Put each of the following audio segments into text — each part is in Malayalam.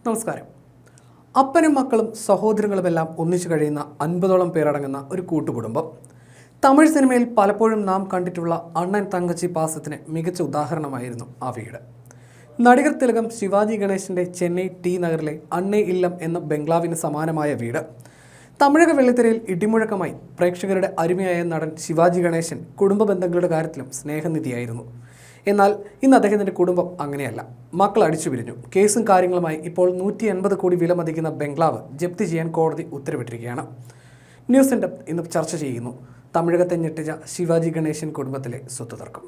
നമസ്കാരം. അപ്പനും മക്കളും സഹോദരങ്ങളുമെല്ലാം ഒന്നിച്ചു കഴിയുന്ന 50ഓളം പേരടങ്ങുന്ന ഒരു കൂട്ടുകുടുംബം. തമിഴ് സിനിമയിൽ പലപ്പോഴും നാം കണ്ടിട്ടുള്ള അണ്ണൻ തങ്കച്ചി പാസത്തിന് മികച്ച ഉദാഹരണമായിരുന്നു ആ വീട്. നടികർ തിലകം ശിവാജി ഗണേശൻ്റെ ചെന്നൈ ടി നഗറിലെ അണ്ണേ ഇല്ലം എന്ന ബംഗ്ലാവിന് സമാനമായ വീട്. തമിഴക വെള്ളിത്തിരയിൽ ഇടിമുഴക്കമായി പ്രേക്ഷകരുടെ അരുമയായ നടൻ ശിവാജി ഗണേശൻ കുടുംബ ബന്ധങ്ങളുടെ കാര്യത്തിലും സ്നേഹനിധിയായിരുന്നു. എന്നാൽ ഇന്ന് അദ്ദേഹത്തിൻ്റെ കുടുംബം അങ്ങനെയല്ല. മക്കൾ അടിച്ചു പിരിഞ്ഞു. കേസും കാര്യങ്ങളുമായി ഇപ്പോൾ 180 കോടി വില മതിക്കുന്ന ബംഗ്ലാവ് ജപ്തി ചെയ്യാൻ കോടതി ഉത്തരവിട്ടിരിക്കുകയാണ്. ന്യൂസ് സെൻ്റർ ഇന്ന് ചർച്ച ചെയ്യുന്നു തമിഴകത്തെ ഞെട്ടിച്ച ശിവാജി ഗണേശൻ കുടുംബത്തിലെ സ്വത്ത് തർക്കം.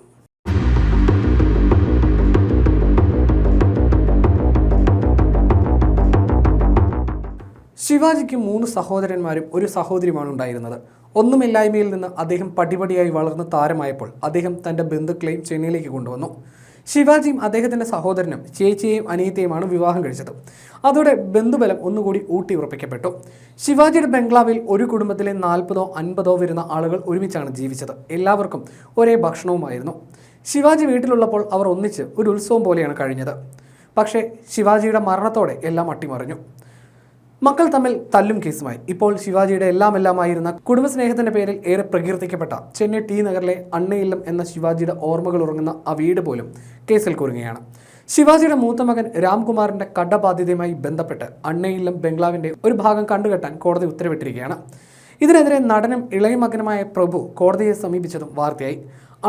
ശിവാജിക്ക് 3 സഹോദരന്മാരും ഒരു സഹോദരിയുമാണ് ഉണ്ടായിരുന്നത്. ഒന്നുമില്ലായ്മയിൽ നിന്ന് അദ്ദേഹം പടിപടിയായി വളർന്ന് താരമായപ്പോൾ അദ്ദേഹം തൻ്റെ ബന്ധുക്കളെയും ചെന്നൈയിലേക്ക് കൊണ്ടുവന്നു. ശിവാജിയും അദ്ദേഹത്തിൻ്റെ സഹോദരനും ചേച്ചിയെയും അനിയത്തെയുമാണ് വിവാഹം കഴിച്ചത്. അതോടെ ബന്ധുബലം ഒന്നുകൂടി ഊട്ടി ഉറപ്പിക്കപ്പെട്ടു. ശിവാജിയുടെ ബംഗ്ലാവിൽ ഒരു കുടുംബത്തിലെ 40ഓ 50ഓ വരുന്ന ആളുകൾ ഒരുമിച്ചാണ് ജീവിച്ചത്. എല്ലാവർക്കും ഒരേ ഭക്ഷണവുമായിരുന്നു. ശിവാജി വീട്ടിലുള്ളപ്പോൾ അവർ ഒന്നിച്ച് ഒരു ഉത്സവം പോലെയാണ് കഴിഞ്ഞത്. പക്ഷേ ശിവാജിയുടെ മരണത്തോടെ എല്ലാം അട്ടിമറിഞ്ഞു. മക്കൾ തമ്മിൽ തല്ലും കേസുമായി. ഇപ്പോൾ ശിവാജിയുടെ എല്ലാമായിരുന്ന കുടുംബസ്നേഹത്തിന്റെ പേരിൽ ഏറെ പ്രകീർത്തിക്കപ്പെട്ട ചെന്നൈ ടി നഗറിലെ അണ്ണയില്ലം എന്ന ശിവാജിയുടെ ഓർമ്മകൾ ഉറങ്ങുന്ന ആ വീട് പോലും കേസിൽ കുരുങ്ങുകയാണ്. ശിവാജിയുടെ മൂത്ത മകൻ രാംകുമാറിന്റെ കടബാധ്യതയുമായി ബന്ധപ്പെട്ട് അണ്ണയില്ലം ബംഗ്ലാവിന്റെ ഒരു ഭാഗം കണ്ടുകെട്ടാൻ കോടതി ഉത്തരവിട്ടിരിക്കുകയാണ്. ഇതിനെതിരെ നടനും ഇളയ മകനുമായ പ്രഭു കോടതിയെ സമീപിച്ചതും വാർത്തയായി.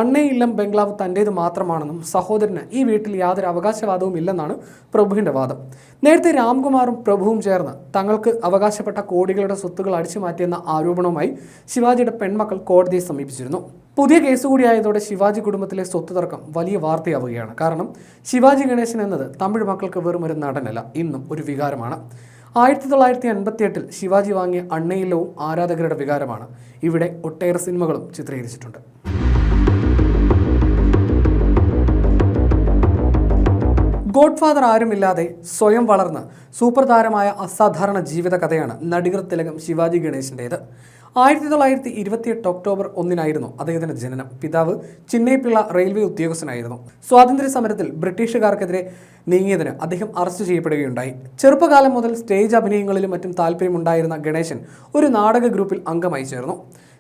അണ്ണയില്ലം ബംഗ്ലാവ് തൻ്റേത് മാത്രമാണെന്നും സഹോദരന് ഈ വീട്ടിൽ യാതൊരു അവകാശവാദവും ഇല്ലെന്നാണ് പ്രഭുവിൻ്റെ വാദം. നേരത്തെ രാംകുമാറും പ്രഭുവും ചേർന്ന് തങ്ങൾക്ക് അവകാശപ്പെട്ട കോടികളുടെ സ്വത്തുകൾ അടിച്ചു മാറ്റിയെന്ന ആരോപണവുമായി ശിവാജിയുടെ പെൺമക്കൾ കോടതിയെ സമീപിച്ചിരുന്നു. പുതിയ കേസ് കൂടിയായതോടെ ശിവാജി കുടുംബത്തിലെ സ്വത്ത് തർക്കം വലിയ വാർത്തയാവുകയാണ്. കാരണം ശിവാജി ഗണേശൻ എന്നത് തമിഴ് മക്കൾക്ക് വെറും ഒരു നടനല്ല, ഇന്നും ഒരു വികാരമാണ്. 1958 ശിവാജി വാങ്ങിയ അണ്ണയില്ലവും ആരാധകരുടെ വികാരമാണ്. ഇവിടെ ഒട്ടേറെ സിനിമകളും ചിത്രീകരിച്ചിട്ടുണ്ട്. ഗോഡ്ഫാദർ ആരുമില്ലാതെ സ്വയം വളർന്ന് സൂപ്പർ താരമായ അസാധാരണ ജീവിത കഥയാണ് നടികർ തിലകം ശിവാജി ഗണേശൻ്റേത്. 1928 ഒക്ടോബർ 1 അദ്ദേഹത്തിൻ്റെ ജനനം. പിതാവ് ചിന്നൈപ്പിള്ള റെയിൽവേ ഉദ്യോഗസ്ഥനായിരുന്നു. സ്വാതന്ത്ര്യ സമരത്തിൽ ബ്രിട്ടീഷുകാർക്കെതിരെ നീങ്ങിയതിന് അദ്ദേഹം അറസ്റ്റ് ചെയ്യപ്പെടുകയുണ്ടായി. ചെറുപ്പകാലം മുതൽ സ്റ്റേജ് അഭിനയങ്ങളിലും മറ്റും താല്പര്യമുണ്ടായിരുന്ന ഗണേശൻ ഒരു നാടക ഗ്രൂപ്പിൽ അംഗമായി ചേർന്നു.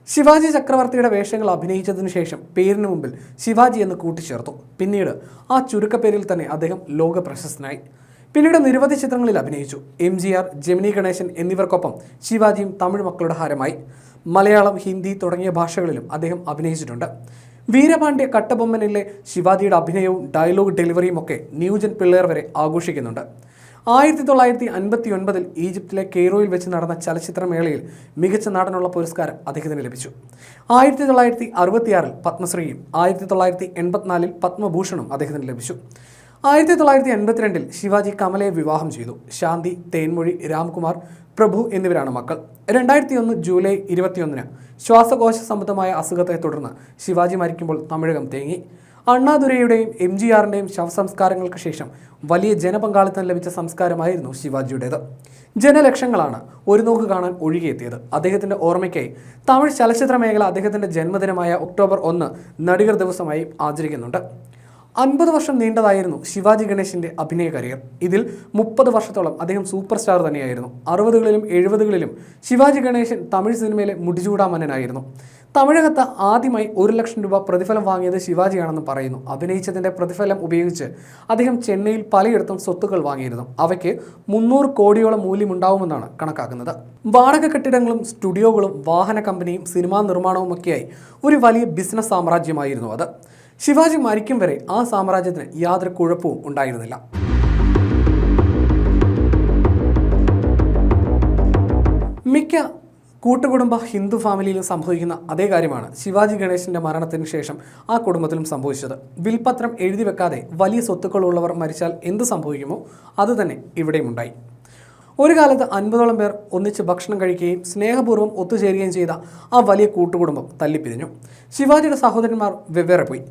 ശിവാജി ചക്രവർത്തിയുടെ വേഷങ്ങൾ അഭിനയിച്ചതിനു ശേഷം പേരിന് മുമ്പിൽ ശിവാജി എന്ന് കൂട്ടിച്ചേർത്തു. പിന്നീട് ആ ചുരുക്കപ്പേരിൽ തന്നെ അദ്ദേഹം ലോക പ്രശസ്തനായി. പിന്നീട് നിരവധി ചിത്രങ്ങളിൽ അഭിനയിച്ചു. MGR, ജെമിനി ഗണേശൻ എന്നിവർക്കൊപ്പം ശിവാജിയും തമിഴ് മക്കളുടെ ഹാരമായി. മലയാളം, ഹിന്ദി തുടങ്ങിയ ഭാഷകളിലും അദ്ദേഹം അഭിനയിച്ചിട്ടുണ്ട്. വീരപാണ്ഡ്യ കട്ടബൊമ്മനിലെ ശിവാജിയുടെ അഭിനയവും ഡയലോഗ് ഡെലിവറിയും ഒക്കെ ന്യൂജൻ പിള്ളേർ വരെ ആഘോഷിക്കുന്നുണ്ട്. 1959 ഈജിപ്തിലെ കെയ്റോയിൽ വെച്ച് നടന്ന ചലച്ചിത്രമേളയിൽ മികച്ച നടനുള്ള പുരസ്കാരം അദ്ദേഹത്തിന് ലഭിച്ചു. 1966 പത്മശ്രീയും 1984 പത്മഭൂഷണും അദ്ദേഹത്തിന് ലഭിച്ചു. 1982 ശിവാജി കമലയെ വിവാഹം ചെയ്തു. ശാന്തി, തേൻമൊഴി, രാംകുമാർ, പ്രഭു എന്നിവരാണ് മക്കൾ. 2001 ജൂലൈ 21 ശ്വാസകോശ സംബന്ധമായ അസുഖത്തെ തുടർന്ന് ശിവാജി മരിക്കുമ്പോൾ തമിഴകം തേങ്ങി. അണ്ണാദുരൈയുടെയും MGRൻ്റെയും ശവസംസ്കാരങ്ങൾക്ക് ശേഷം വലിയ ജനപങ്കാളിത്തം ലഭിച്ച സംസ്കാരമായിരുന്നു ശിവാജിയുടേത്. ജനലക്ഷങ്ങളാണ് ഒരു നോക്ക് കാണാൻ ഒഴുകിയെത്തിയത്. അദ്ദേഹത്തിൻ്റെ ഓർമ്മയ്ക്കായി തമിഴ് ചലച്ചിത്ര മേഖല അദ്ദേഹത്തിൻ്റെ ജന്മദിനമായ ഒക്ടോബർ 1 നടികർ ദിവസമായി ആചരിക്കുന്നുണ്ട്. 50 വർഷം നീണ്ടതായിരുന്നു ശിവാജി ഗണേശൻ്റെ അഭിനയ കരിയർ. ഇതിൽ 30 വർഷത്തോളം അദ്ദേഹം സൂപ്പർ സ്റ്റാർ തന്നെയായിരുന്നു. 60കളിലും 70കളിലും ശിവാജി ഗണേശൻ തമിഴ് സിനിമയിലെ മുടിചൂടാമന്നനായിരുന്നു. തമിഴകത്ത് ആദ്യമായി 1 ലക്ഷം രൂപ പ്രതിഫലം വാങ്ങിയത് ശിവാജിയാണെന്ന് പറയുന്നു. അഭിനയിച്ചതിൻ്റെ പ്രതിഫലം ഉപയോഗിച്ച് അദ്ദേഹം ചെന്നൈയിൽ പലയിടത്തും സ്വത്തുക്കൾ വാങ്ങിയിരുന്നു. അവയ്ക്ക് 300 കോടിയോളം മൂല്യമുണ്ടാവുമെന്നാണ് കണക്കാക്കുന്നത്. വാടക കെട്ടിടങ്ങളും സ്റ്റുഡിയോകളും വാഹന കമ്പനിയും സിനിമാ നിർമ്മാണവുമൊക്കെയായി ഒരു വലിയ ബിസിനസ് സാമ്രാജ്യമായിരുന്നു അത്. ശിവാജി മരിക്കും വരെ ആ സാമ്രാജ്യത്തിന് യാതൊരു കുഴപ്പവും ഉണ്ടായിരുന്നില്ല. മിക്ക കൂട്ടുകുടുംബ ഹിന്ദു ഫാമിലിയിലും സംഭവിക്കുന്ന അതേ കാര്യമാണ് ശിവാജി ഗണേശൻ്റെ മരണത്തിന് ശേഷം ആ കുടുംബത്തിലും സംഭവിച്ചത്. വിൽപത്രം എഴുതി വെക്കാതെ വലിയ സ്വത്തുക്കളുള്ളവർ മരിച്ചാൽ എന്ത് സംഭവിക്കുമോ അതുതന്നെ ഇവിടെയും ഉണ്ടായി. ഒരു കാലത്ത് 50ഓളം പേർ ഒന്നിച്ച് ഭക്ഷണം കഴിക്കുകയും സ്നേഹപൂർവ്വം ഒത്തുചേരുകയും ചെയ്ത ആ വലിയ കൂട്ടുകുടുംബം തല്ലിപ്പിരിഞ്ഞു. ശിവാജിയുടെ സഹോദരന്മാർ വെവ്വേറെ പോയി.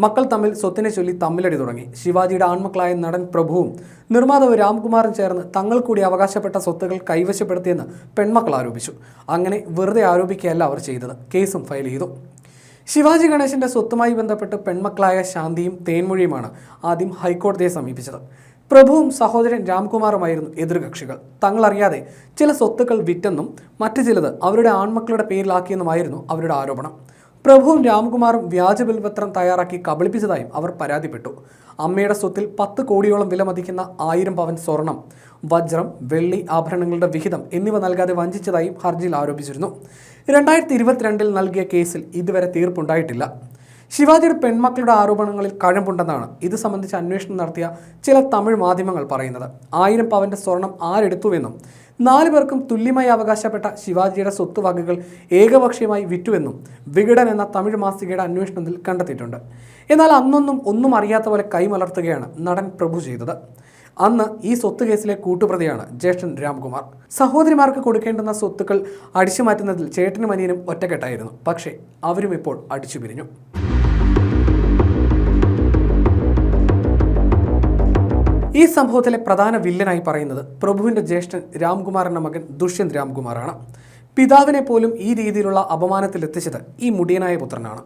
മക്കൾ തമ്മിൽ സ്വത്തിനെ ചൊല്ലി തമ്മിലടി തുടങ്ങി. ശിവാജിയുടെ ആൺമക്കളായ നടൻ പ്രഭുവും നിർമ്മാതാവ് രാംകുമാറും ചേർന്ന് തങ്ങൾ കൂടി അവകാശപ്പെട്ട സ്വത്തുകൾ കൈവശപ്പെടുത്തിയെന്ന് പെൺമക്കൾ ആരോപിച്ചു. അങ്ങനെ വെറുതെ ആരോപിക്കുകയല്ല അവർ ചെയ്തത്, കേസും ഫയൽ ചെയ്തു. ശിവാജി ഗണേശൻ്റെ സ്വത്തുമായി ബന്ധപ്പെട്ട് പെൺമക്കളായ ശാന്തിയും തേൻമൊഴിയുമാണ് ആദ്യം ഹൈക്കോടതിയെ സമീപിച്ചത്. പ്രഭുവും സഹോദരൻ രാംകുമാറുമായിരുന്നു എതിർകക്ഷികൾ. തങ്ങളറിയാതെ ചില സ്വത്തുക്കൾ വിറ്റെന്നും മറ്റു ചിലത് അവരുടെ ആൺമക്കളുടെ പേരിലാക്കിയെന്നുമായിരുന്നു അവരുടെ ആരോപണം. പ്രഭുവും രാംകുമാറും വ്യാജ ബിൽപത്രം തയ്യാറാക്കി കബളിപ്പിച്ചതായും അവർ പരാതിപ്പെട്ടു. അമ്മയുടെ സ്വത്തിൽ 10 കോടിയോളം വില മതിക്കുന്ന 1000 പവൻ സ്വർണം, വജ്രം, വെള്ളി ആഭരണങ്ങളുടെ വിഹിതം എന്നിവ നൽകാതെ വഞ്ചിച്ചതായും ഹർജിയിൽ ആരോപിച്ചിരുന്നു. 2022 നൽകിയ കേസിൽ ഇതുവരെ തീർപ്പുണ്ടായിട്ടില്ല. ശിവാജിയുടെ പെൺമക്കളുടെ ആരോപണങ്ങളിൽ കഴമ്പുണ്ടെന്നാണ് ഇത് സംബന്ധിച്ച് അന്വേഷണം നടത്തിയ ചില തമിഴ് മാധ്യമങ്ങൾ പറയുന്നത്. 1000 പവന്റെ സ്വർണം ആരെടുത്തുവെന്നും 4 പേർക്കും തുല്യമായി അവകാശപ്പെട്ട ശിവാജിയുടെ സ്വത്തുവകകൾ ഏകപക്ഷീയമായി വിറ്റുവെന്നും വികടൻ എന്ന തമിഴ് മാസികയുടെ അന്വേഷണത്തിൽ കണ്ടെത്തിയിട്ടുണ്ട്. എന്നാൽ അന്നൊന്നും ഒന്നും അറിയാത്ത പോലെ കൈമലർത്തുകയാണ് നടൻ പ്രഭു ചെയ്തത്. അന്ന് ഈ സ്വത്ത് കേസിലെ കൂട്ടുപ്രതിയാണ് ജ്യേഷ്ഠൻ രാംകുമാർ. സഹോദരിമാർക്ക് കൊടുക്കേണ്ടുന്ന സ്വത്തുക്കൾ അടിച്ചുമാറ്റുന്നതിൽ ചേട്ടനും അനിയനും ഒറ്റക്കെട്ടായിരുന്നു. പക്ഷേ അവരും ഇപ്പോൾ അടിച്ചു പിരിഞ്ഞു. ഈ സംഭവത്തിലെ പ്രധാന വില്ലനായി പറയുന്നത് പ്രഭുവിൻ്റെ ജ്യേഷ്ഠൻ രാംകുമാർ എന്ന മകൻ ദുഷ്യന്ത് രാംകുമാറാണ്. പിതാവിനെ പോലും ഈ രീതിയിലുള്ള അപമാനത്തിലെത്തിച്ചത് ഈ മുടിയനായ പുത്രനാണ്.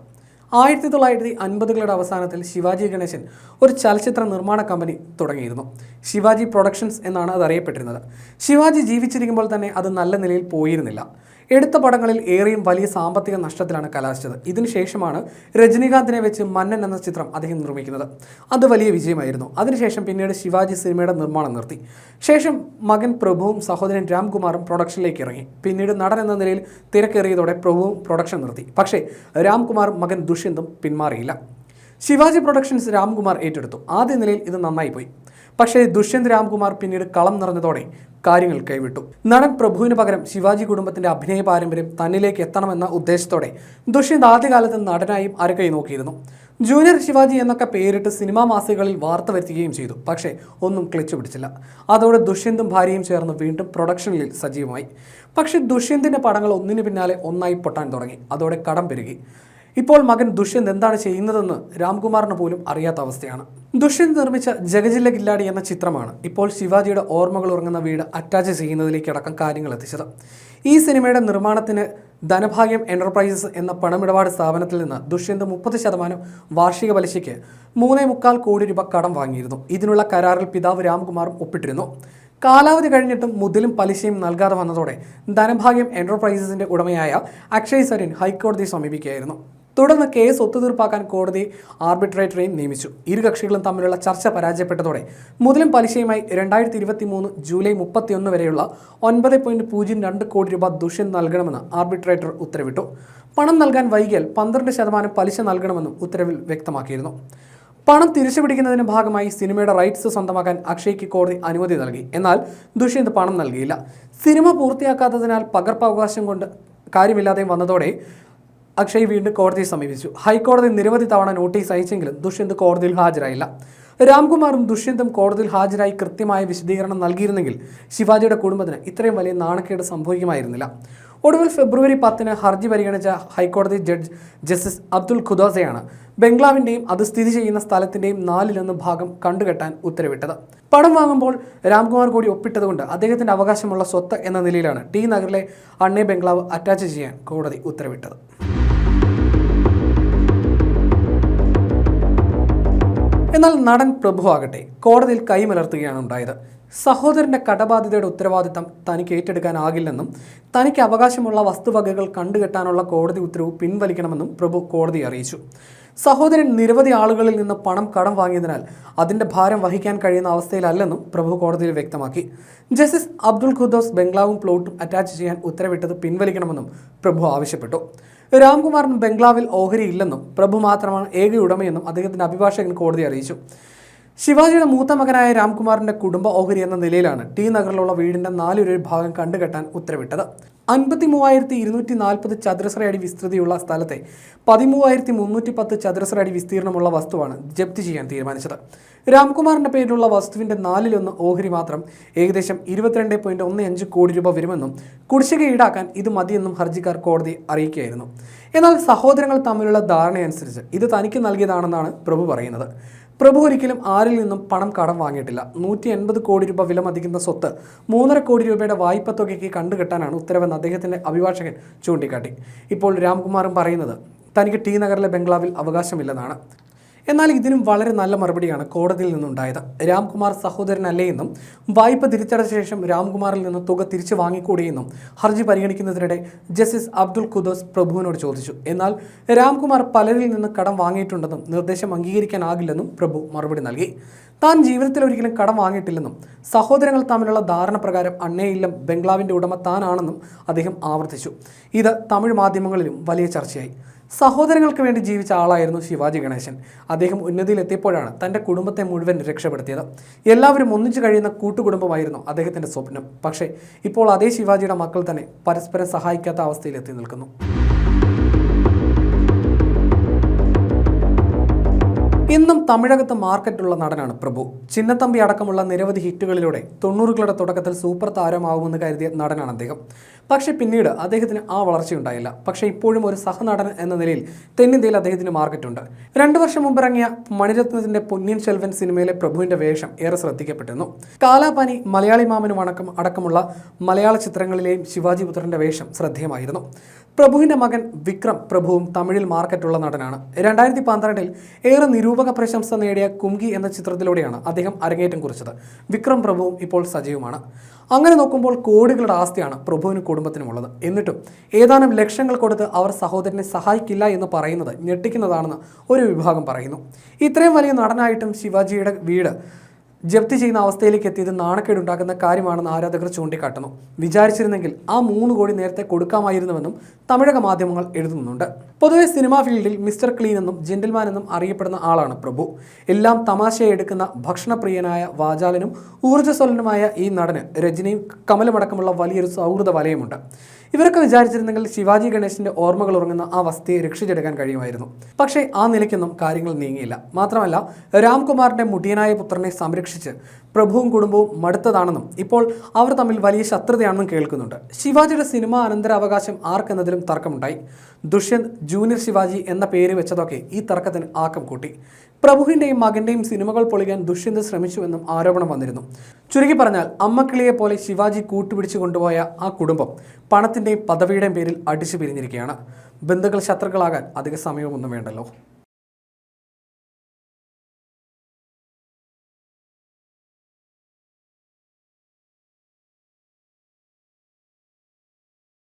1950കളുടെ അവസാനത്തിൽ ശിവാജി ഗണേശൻ ഒരു ചലച്ചിത്ര നിർമ്മാണ കമ്പനി തുടങ്ങിയിരുന്നു. ശിവാജി പ്രൊഡക്ഷൻസ് എന്നാണ് അത് അറിയപ്പെട്ടിരുന്നത്. ശിവാജി ജീവിച്ചിരിക്കുമ്പോൾ തന്നെ അത് നല്ല നിലയിൽ പോയിരുന്നില്ല. എടുത്ത പടങ്ങളിൽ ഏറെയും വലിയ സാമ്പത്തിക നഷ്ടത്തിലാണ് കലാശിച്ചത്. ഇതിനുശേഷമാണ് രജനീകാന്തിനെ വെച്ച് മന്നൻ എന്ന ചിത്രം അദ്ദേഹം നിർമ്മിക്കുന്നത്. അത് വലിയ വിജയമായിരുന്നു. അതിനുശേഷം പിന്നീട് ശിവാജി സിനിമയുടെ നിർമ്മാണം നിർത്തി. ശേഷം മകൻ പ്രഭുവും സഹോദരൻ രാംകുമാറും പ്രൊഡക്ഷനിലേക്ക് ഇറങ്ങി. പിന്നീട് നടൻ എന്ന നിലയിൽ തിരക്കേറിയതോടെ പ്രഭുവും പ്രൊഡക്ഷൻ നിർത്തി. പക്ഷേ രാംകുമാറും മകൻ ദുഷ്യന്തും പിന്മാറിയില്ല. ശിവാജി പ്രൊഡക്ഷൻസ് രാംകുമാർ ഏറ്റെടുത്തു. ആദ്യ നിലയിൽ ഇത് നന്നായി പോയി. പക്ഷേ ദുഷ്യന്ത് രാംകുമാർ പിന്നീട് കളം നിറഞ്ഞതോടെ കാര്യങ്ങൾ കൈവിട്ടു. നടൻ പ്രഭുവിന് പകരം ശിവാജി കുടുംബത്തിന്റെ അഭിനയ പാരമ്പര്യം തന്നിലേക്ക് എത്തണമെന്ന ഉദ്ദേശത്തോടെ ദുഷ്യന്ത് ആദ്യകാലത്ത് നടനായും അരക്കൈ നോക്കിയിരുന്നു. ജൂനിയർ ശിവാജി എന്നൊക്കെ പേരിട്ട് സിനിമാ മാസികകളിൽ വാർത്ത വരുത്തുകയും ചെയ്തു. പക്ഷേ ഒന്നും ക്ലിച്ചു പിടിച്ചില്ല. അതോടെ ദുഷ്യന്തും ഭാര്യയും ചേർന്ന് വീണ്ടും പ്രൊഡക്ഷനിൽ സജീവമായി. പക്ഷേ ദുഷ്യന്തിന്റെ പടങ്ങൾ ഒന്നിനു പിന്നാലെ ഒന്നായി പൊട്ടാൻ തുടങ്ങി. അതോടെ കടം പെരുകി. ഇപ്പോൾ മകൻ ദുഷ്യന്ത് എന്താണ് ചെയ്യുന്നതെന്ന് രാംകുമാറിന് പോലും അറിയാത്ത അവസ്ഥയാണ്. ദുഷ്യന്ത് നിർമ്മിച്ച ജഗജില്ല കില്ലാടി എന്ന ചിത്രമാണ് ഇപ്പോൾ ശിവാജിയുടെ ഓർമ്മകൾ ഉറങ്ങുന്ന വീട് അറ്റാച്ച് ചെയ്യുന്നതിലേക്കടക്കം കാര്യങ്ങൾ എത്തിച്ചത്. ഈ സിനിമയുടെ നിർമ്മാണത്തിന് ധനഭാഗ്യം എന്റർപ്രൈസസ് എന്ന പണമിടപാട് സ്ഥാപനത്തിൽ നിന്ന് ദുഷ്യന്ത് 30% വാർഷിക പലിശയ്ക്ക് 3.25 കോടി രൂപ കടം വാങ്ങിയിരുന്നു. ഇതിനുള്ള കരാറിൽ പിതാവ് രാംകുമാറും ഒപ്പിട്ടിരുന്നു. കാലാവധി കഴിഞ്ഞിട്ടും മുതലും പലിശയും നൽകാതെ വന്നതോടെ ധനഭാഗ്യം എന്റർപ്രൈസസിന്റെ ഉടമയായ അക്ഷയ് സരിൻ ഹൈക്കോടതിയെ സമീപിക്കുകയായിരുന്നു. തുടർന്ന് കേസ് ഒത്തുതീർപ്പാക്കാൻ കോടതി ആർബിട്രേറ്ററെയും നിയമിച്ചു. ഇരു കക്ഷികളും തമ്മിലുള്ള ചർച്ച പരാജയപ്പെട്ടതോടെ മുതലും പലിശയുമായി 2023 ജൂലൈ 31 വരെയുള്ള 9.02 കോടി രൂപ ദുഷ്യന്ത് നൽകണമെന്ന് ആർബിട്രേറ്റർ ഉത്തരവിട്ടു. പണം നൽകാൻ വൈകിയാൽ 12% പലിശ നൽകണമെന്നും ഉത്തരവിൽ വ്യക്തമാക്കിയിരുന്നു. പണം തിരിച്ചുപിടിക്കുന്നതിന്റെ ഭാഗമായി സിനിമയുടെ റൈറ്റ്സ് സ്വന്തമാക്കാൻ അക്ഷയ്ക്ക് കോടതി അനുമതി നൽകി. എന്നാൽ ദുഷ്യന്ത് പണം നൽകിയില്ല. സിനിമ പൂർത്തിയാക്കാത്തതിനാൽ പകർപ്പവകാശം കൊണ്ട് കാര്യമില്ലാതെ വന്നതോടെ അക്ഷയ് വീണ്ടും കോടതിയെ സമീപിച്ചു. ഹൈക്കോടതി നിരവധി തവണ നോട്ടീസ് അയച്ചെങ്കിലും ദുഷ്യന്ത് കോടതിയിൽ ഹാജരായില്ല. രാംകുമാറും ദുഷ്യന്തും കോടതിയിൽ ഹാജരായി കൃത്യമായ വിശദീകരണം നൽകിയിരുന്നെങ്കിൽ ശിവാജിയുടെ കുടുംബത്തിന് ഇത്രയും വലിയ നാണക്കേട് സംഭവിക്കുമായിരുന്നില്ല. ഒടുവിൽ ഫെബ്രുവരി 10 ഹർജി പരിഗണിച്ച ഹൈക്കോടതി ജഡ്ജ് ജസ്റ്റിസ് അബ്ദുൽ ഖുദോസയാണ് ബംഗ്ലാവിൻ്റെയും അത് സ്ഥിതി ചെയ്യുന്ന സ്ഥലത്തിൻ്റെയും 4/1 ഭാഗം കണ്ടുകെട്ടാൻ ഉത്തരവിട്ടത്. പണം വാങ്ങുമ്പോൾ രാംകുമാർ കൂടി ഒപ്പിട്ടതുകൊണ്ട് അദ്ദേഹത്തിൻ്റെ അവകാശമുള്ള സ്വത്ത് എന്ന നിലയിലാണ് ടി നഗറിലെ അണ്ണേ ബംഗ്ലാവ് അറ്റാച്ച് ചെയ്യാൻ കോടതി ഉത്തരവിട്ടത്. എന്നാൽ നടൻ പ്രഭു ആകട്ടെ കോടതിയിൽ കൈമലർത്തുകയാണ് ഉണ്ടായത്. സഹോദരന്റെ കടബാധ്യതയുടെ ഉത്തരവാദിത്തം തനിക്ക് ഏറ്റെടുക്കാനാകില്ലെന്നും തനിക്ക് അവകാശമുള്ള വസ്തുവകകൾ കണ്ടുകെട്ടാനുള്ള കോടതി ഉത്തരവ് പിൻവലിക്കണമെന്നും പ്രഭു കോടതിയെ അറിയിച്ചു. സഹോദരൻ നിരവധി ആളുകളിൽ നിന്ന് പണം കടം വാങ്ങിയതിനാൽ അതിൻ്റെ ഭാരം വഹിക്കാൻ കഴിയുന്ന അവസ്ഥയിലല്ലെന്നും പ്രഭു കോടതിയിൽ വ്യക്തമാക്കി. ജസ്റ്റിസ് അബ്ദുൽ ഖുദ്ദോസ് ബംഗ്ലാവും പ്ലോട്ടും അറ്റാച്ച് ചെയ്യാൻ ഉത്തരവിട്ടത് പിൻവലിക്കണമെന്നും പ്രഭു ആവശ്യപ്പെട്ടു. രാംകുമാറിന് ബംഗ്ലാവിൽ ഓഹരി ഇല്ലെന്നും പ്രഭു മാത്രമാണ് ഏക ഉടമയെന്നും അദ്ദേഹത്തിൻ്റെ അഭിഭാഷകൻ കോടതിയെ അറിയിച്ചു. ശിവാജിയുടെ മൂത്ത മകനായ രാംകുമാറിന്റെ കുടുംബ ഓഹരി എന്ന നിലയിലാണ് ടി നഗറിലുള്ള വീടിന്റെ 4/1 ഭാഗം കണ്ടുകെട്ടാൻ ഉത്തരവിട്ടത്. 53,240 ചതുരശ്ര അടി വിസ്തൃതിയുള്ള സ്ഥലത്തെ 13,310 ചതുരശ്ര അടി വിസ്തീർണമുള്ള വസ്തുവാണ് ജപ്തി ചെയ്യാൻ തീരുമാനിച്ചത്. രാംകുമാറിന്റെ പേരിലുള്ള വസ്തുവിന്റെ 4/1 ഓഹരി മാത്രം ഏകദേശം 22.15 കോടി രൂപ വരുമെന്നും കുടിശ്ശിക ഈടാക്കാൻ ഇത് മതിയെന്നും ഹർജിക്കാർ കോടതി അറിയിക്കുകയായിരുന്നു. എന്നാൽ സഹോദരങ്ങൾ തമ്മിലുള്ള ധാരണയനുസരിച്ച് ഇത് തനിക്ക് നൽകിയതാണെന്നാണ് പ്രഭു പറയുന്നത്. പ്രഭു ഒരിക്കലും ആരിൽ നിന്നും പണം കടം വാങ്ങിയിട്ടില്ല. 180 കോടി രൂപ വില മതിക്കുന്ന സ്വത്ത് 3.5 കോടി രൂപയുടെ വായ്പ തുകയ്ക്ക് കണ്ടുകെട്ടാനാണ് ഉത്തരവെന്ന് അദ്ദേഹത്തിൻ്റെ അഭിഭാഷകൻ ചൂണ്ടിക്കാട്ടി. ഇപ്പോൾ രാംകുമാറും പറയുന്നത് തനിക്ക് ടി നഗറിലെ ബംഗ്ലാവിൽ അവകാശമില്ലെന്നാണ്. എന്നാൽ ഇതിനും വളരെ നല്ല മറുപടിയാണ് കോടതിയിൽ നിന്നുണ്ടായത്. രാംകുമാർ സഹോദരനല്ലേ എന്നും വായ്പ തിരിച്ചടച്ച ശേഷം രാംകുമാറിൽ നിന്ന് തുക തിരിച്ചു വാങ്ങിക്കൂടിയെന്നും ഹർജി പരിഗണിക്കുന്നതിനിടെ ജസ്റ്റിസ് അബ്ദുൽ ഖുദ്ദൂസ് പ്രഭുവിനോട് ചോദിച്ചു. എന്നാൽ രാംകുമാർ പലരിൽ നിന്ന് കടം വാങ്ങിയിട്ടുണ്ടെന്നും നിർദ്ദേശം അംഗീകരിക്കാനാകില്ലെന്നും പ്രഭു മറുപടി നൽകി. താൻ ജീവിതത്തിൽ ഒരിക്കലും കടം വാങ്ങിയിട്ടില്ലെന്നും സഹോദരങ്ങൾ തമ്മിലുള്ള ധാരണ പ്രകാരം അണ്ണയില്ലം ബംഗ്ലാവിൻ്റെ ഉടമ താനാണെന്നും അദ്ദേഹം ആവർത്തിച്ചു. ഇത് തമിഴ് മാധ്യമങ്ങളിലും വലിയ ചർച്ചയായി. സഹോദരങ്ങൾക്ക് വേണ്ടി ജീവിച്ച ആളായിരുന്നു ശിവാജി ഗണേശൻ. അദ്ദേഹം ഉന്നതിയിലെത്തിയപ്പോഴാണ് തൻ്റെ കുടുംബത്തെ മുഴുവൻ രക്ഷപ്പെടുത്തിയത്. എല്ലാവരും ഒന്നിച്ചു കഴിയുന്ന കൂട്ടുകുടുംബമായിരുന്നു അദ്ദേഹത്തിൻ്റെ സ്വപ്നം. പക്ഷേ ഇപ്പോൾ അതേ ശിവാജിയുടെ മക്കൾ തന്നെ പരസ്പരം സഹായിക്കാത്ത അവസ്ഥയിലെത്തി നിൽക്കുന്നു. ഇന്നും തമിഴകത്ത് മാർക്കറ്റുള്ള നടനാണ് പ്രഭു. ചിന്നത്തമ്പി അടക്കമുള്ള നിരവധി ഹിറ്റുകളിലൂടെ 90കളുടെ തുടക്കത്തിൽ സൂപ്പർ താരമാവുമെന്ന് കരുതിയ നടനാണ് അദ്ദേഹം. പക്ഷേ പിന്നീട് അദ്ദേഹത്തിന് ആ വളർച്ചയുണ്ടായില്ല. പക്ഷേ ഇപ്പോഴും ഒരു സഹനടൻ എന്ന നിലയിൽ തെന്നിന്ത്യയിൽ അദ്ദേഹത്തിന് മാർക്കറ്റുണ്ട്. 2 വർഷം മുമ്പ് ഇറങ്ങിയ മണിരത്നത്തിന്റെ പൊന്നിയിൻ സെൽവൻ സിനിമയിലെ പ്രഭുവിന്റെ വേഷം ഏറെ ശ്രദ്ധിക്കപ്പെട്ടിരുന്നു. കാലാപാനി, മലയാളി മാമനും അടക്കമുള്ള മലയാള ചിത്രങ്ങളിലെയും ശിവാജി പുത്രന്റെ വേഷം ശ്രദ്ധേയമായിരുന്നു. പ്രഭുവിന്റെ മകൻ വിക്രം പ്രഭുവും തമിഴിൽ മാർക്കറ്റുള്ള നടനാണ്. 2012 ഏറെ നിരൂപക പ്രശംസ നേടിയ കുംകി എന്ന ചിത്രത്തിലൂടെയാണ് അദ്ദേഹം അരങ്ങേറ്റം കുറിച്ചത്. വിക്രം പ്രഭുവും ഇപ്പോൾ സജീവമാണ്. അങ്ങനെ നോക്കുമ്പോൾ കോടികളുടെ ആസ്തിയാണ് പ്രഭുവിനും കുടുംബത്തിനുമുള്ളത്. എന്നിട്ടും ഏതാനും ലക്ഷങ്ങൾ കൊടുത്ത് അവർ സഹോദരനെ സഹായിക്കില്ല എന്ന് പറയുന്നത് ഞെട്ടിക്കുന്നതാണെന്ന് ഒരു വിഭാഗം പറയുന്നു. ഇത്രയും വലിയ നടനായിട്ടും ശിവാജിയുടെ വീട് ജപ്തി ചെയ്യുന്ന അവസ്ഥയിലേക്ക് എത്തിയത് നാണക്കേടുണ്ടാക്കുന്ന കാര്യമാണെന്ന് ആരാധകർ ചൂണ്ടിക്കാട്ടുന്നു. വിചാരിച്ചിരുന്നെങ്കിൽ ആ 3 കോടി നേരത്തെ കൊടുക്കാമായിരുന്നുവെന്നും തമിഴക മാധ്യമങ്ങൾ എഴുതുന്നുണ്ട്. പൊതുവെ സിനിമാ ഫീൽഡിൽ മിസ്റ്റർ ക്ലീൻ എന്നും ജെന്റിൽമാൻ എന്നും അറിയപ്പെടുന്ന ആളാണ് പ്രഭു. എല്ലാം തമാശയെ എടുക്കുന്ന ഭക്ഷണപ്രിയനായ വാചാലനും ഊർജ്ജസ്വലനുമായ ഈ നടന് രജനിയും കമലുമടക്കമുള്ള വലിയൊരു സൗഹൃദ വലയമുണ്ട്. ഇവരൊക്കെ വിചാരിച്ചിരുന്നെങ്കിൽ ശിവാജി ഗണേശന്റെ ഓർമ്മകൾ ഉറങ്ങുന്ന ആ വസ്തുതയെ രക്ഷിച്ചെടുക്കാൻ കഴിയുമായിരുന്നു. പക്ഷേ ആ നിലയ്ക്കൊന്നും കാര്യങ്ങൾ നീങ്ങിയില്ല. മാത്രമല്ല, രാംകുമാറിന്റെ മുടിയനായ പുത്രനെ സംരക്ഷിച്ച് പ്രഭുവും കുടുംബവും മടുത്തതാണെന്നും ഇപ്പോൾ അവർ തമ്മിൽ വലിയ ശത്രുതയാണെന്നും കേൾക്കുന്നുണ്ട്. ശിവാജിയുടെ സിനിമാ അനന്തരാവകാശം ആർക്കെന്നതിലും തർക്കമുണ്ടായി. ദുഷ്യന്ത് ജൂനിയർ ശിവാജി എന്ന പേര് വെച്ചതൊക്കെ ഈ തർക്കത്തിന് ആക്കം കൂട്ടി. പ്രഭുവിൻ്റെയും മകൻ്റെയും സിനിമകൾ പൊളിക്കാൻ ദുഷ്യന്ത് ശ്രമിച്ചുവെന്നും ആരോപണം വന്നിരുന്നു. ചുരുക്കി പറഞ്ഞാൽ അമ്മക്കിളിയെ പോലെ ശിവാജി കൂട്ടുപിടിച്ചു കൊണ്ടുപോയ ആ കുടുംബം പണത്തിൻ്റെയും പദവിയുടെയും പേരിൽ അടിച്ചു പിരിഞ്ഞിരിക്കുകയാണ്. ബന്ധുക്കൾ ശത്രുക്കളാകാൻ അധിക സമയമൊന്നും വേണ്ടല്ലോ.